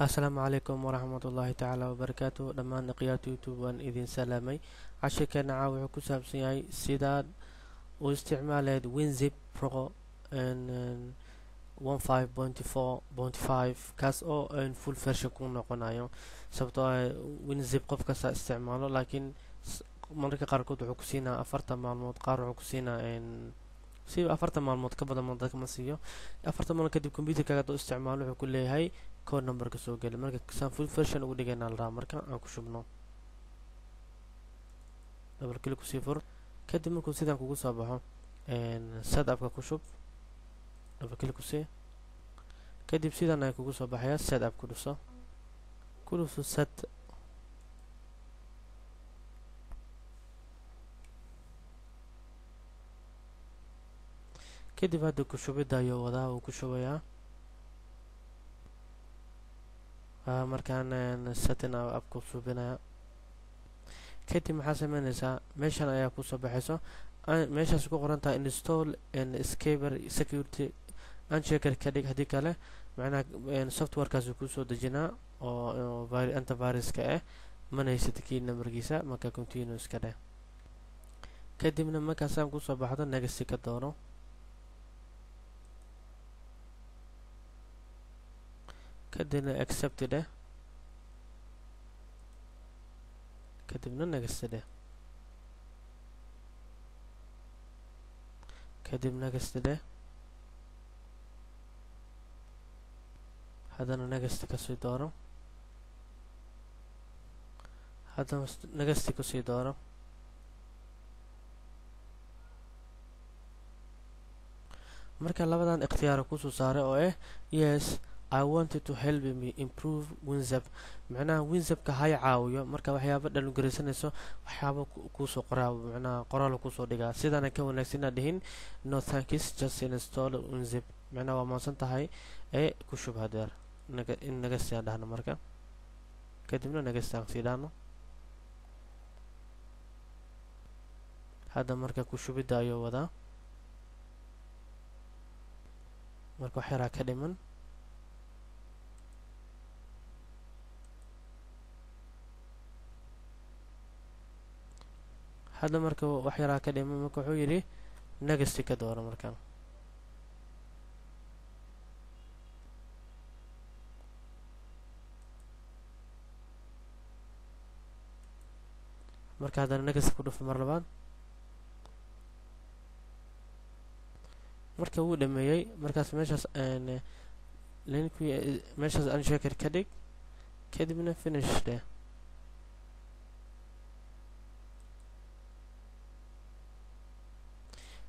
asalaamu calaykum waraxmatullaahi tacaala wabarakaatu dhammaan dhaqyaata youtube waan idin salaamay cashirkeena caawa wuxuu ku saabsan yahay sidaad u isticmaaleed winzip pro 15.4.5 kaas oo full version ku noqonayo sababtoo ah winzip qof kasta isticmaalo laakiin mararka qaarkood wuxuu ku siinaa 40 maalmood qaar wuxuu ku siinaa si 40 maalmood ka badan dadka ma siiyo 40 maalmood kadib computerkaaga u isticmaalo wuxuu ku leeyahay code numberka soo geli marka saan full version ugu dhigayna la rabaa marka aan ku shubno double click ku sii fur kadib markuu sidaan kugu soo baxo setupka ku shub double click ku sii kadib sidaan ay kugu soo baxaya setup ku dhufso set kadib hadda ku shubida ayuu wadaa uu ku shubayaa markaan setting up ku subinaya kadib maxaa sameynaysaa meeshan ayaa kusoo baxayso meeshaas ku qoran tahay install escaper security unchecker ka dhig haddii kale macnaha softwarekaas kusoo dejinaa oo antiviruska ah mana haysata kii numberkiisa marka continue iska dheh kadibna markaasaan kusoo baxdo next ka doono kadibna accept dheh kadibna next dheh kadib next dheh haddana next kasii doono haddana next kusii doono marka labadan ikhtiyaar kusoo saaray oo ah yes I wanted to help me improve winzip macnaha winzipka hay caawiyo marka waxyaabo dhan u garaysanayso waxyaabo kusoo qoraa macnaha qoraal kusoo dhigaa sidaan ka wanaagsan dhihin no thanks just install winzip macnaha waa maansan tahay ee ku shub hadeer in naga sii dhahno marka kadibna naga sii dhahno hadda marka ku shubida ayuu wadaa marka wax yaraa ka dhiman hadda marka wax yaraa ka dhiman marka wuxuu yidhi next ka dooro markaan marka haddana next ku dhufo mar labaad marka wuu dhameeyey markaas meeshaas meeshaas unshaker ka dhig kadibna finish dheh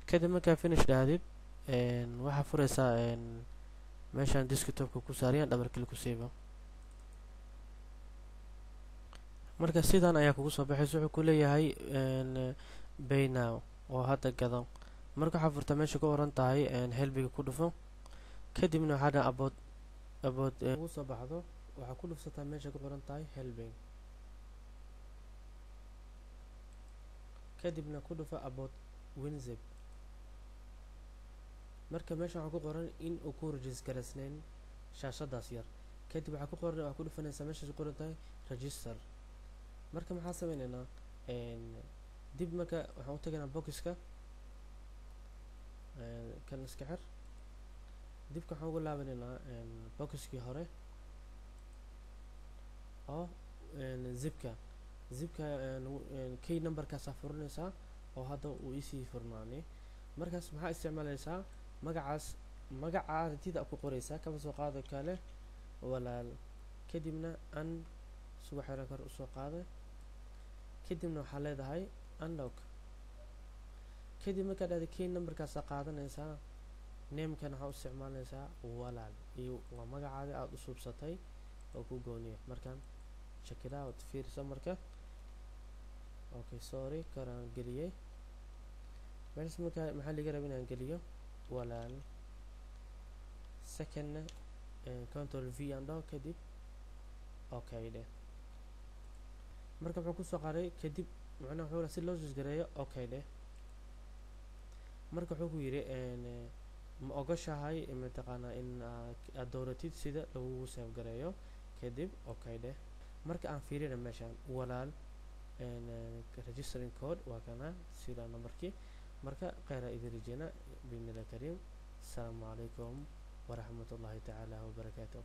kadib markaa finish dhahdid waxaa furaysaa meeshaan desktopka ku saariyaan double click ku siiba marka sidaan ayaa kugu soo baxaysa wuxuu ku leeyahay pay now oo hadda gado marka waxaa furta meesha ku oran tahay helbiga ku dhufo kadibna waxaa dhan about ugu soo baxdo waxaa ku dhufsataa meesha ku qoran tahay helbing kadibna ku dhufo about winzip marka meesha waxaa ku qoran in uu ku register-gareysnayn shaashadaas yar kadib waxaa ku qoran waxaa ku dhufanaysaa meesha ku qoran tahay register marka maxaa sameynaynaa dib marka waxaan u tagaynaa boxka kan iska xir dibka waxaan ugu laabanaynaa boxkii hore oo zipka key numberkaasaa furinaysaa oo hadda uu isii furnaanay markaas maxaa isticmaalaysaa magaca arintida ku qoraysaa kaba soo qaado kale walaal kadibna an suga xira kor usoo qaada kadibna waxaa leedahay unlock kadib markaa dhahda key numberkaasa qaadanaysaa namekana waxaa u isticmaalaysaa walaal iyo waa magacaada aada u suubsatay oo ku gooniya markaan check it out fiirso marka okay sorry karaan geliyay meesha markaa maxaa laga rabaa inaan geliyo walaal secondna control v aan dhaho kadib okay dheh marka muxuu kusoo qaray kadib macnaha wuxuu si loo gareeyo okay dheh marka wuxuu ku yidhi ma ogashahay mataqaanaa in aad dooratid sida lagugu save gareeyo kadib okay dheh marka aan fiirina meeshaan walaal registering code waa kana sida numberkii marka khayra idin rajeyna bismillahi kariim. السلام عليكم ورحمة الله تعالى وبركاته.